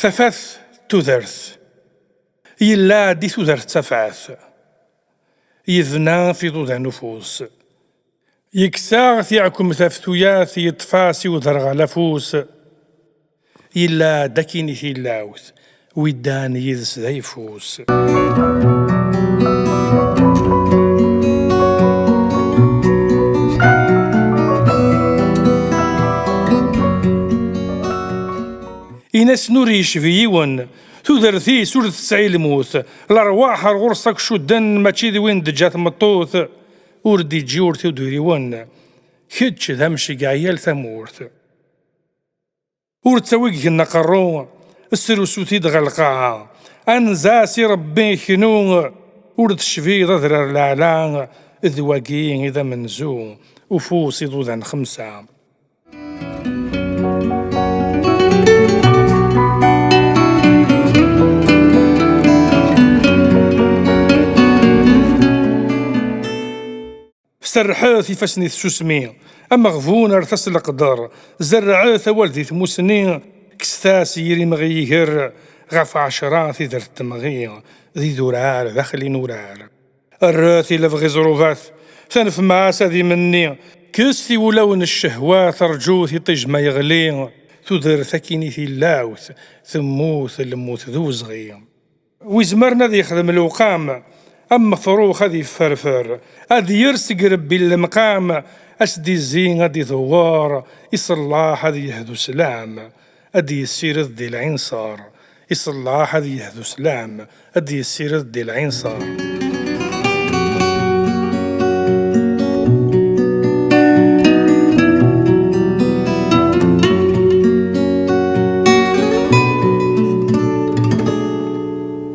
ثفاث تذرث يلا دي تذرث تفعث يذنا في ضوض نفوس يكساغ يعكم ثفتوياث يطفاسي وذرغ لفوس يلا دكيني في اللاوث ويدان يذس ذا يفوس. إناس نوريش في يون تودرثي سورة تسعي الموت الأرواح الغرصك شدن ماشي ذي وين دجات مطوث وردي جيور تودري ون كتش ذمشي قايل ثمورث ورتسويق النقرو السروسوتي دغلقاها أنزاسي ربي خنو ورد الشفي ضذر العلان إذ واقين إذا منزو وفوسي ضوذن 5. سرحاث يفسني تسوسمي أما غفون ارثس القدر زرعاث والدي ثموسني كستاس يري مغيهر غف عشرات درت مغي ذي ذرار داخلي نورار الراثي لفغي زروفاث ثنف معاس ذي مني كستي ولون الشهوات رجوثي طج ما يغلي تدر ثكيني في اللاوث ثموث الموت ذو صغير ويزمرنا ذي يخدم الوقام أما فروخ هذي فرفر هذي يرسق ربي المقام أسدي الزين هذي ثوار يصلاح هذي يهدو سلام هذي يسير ذي العين صار يصلاح هذي يهدو سلام هذي يسير ذي العين صار.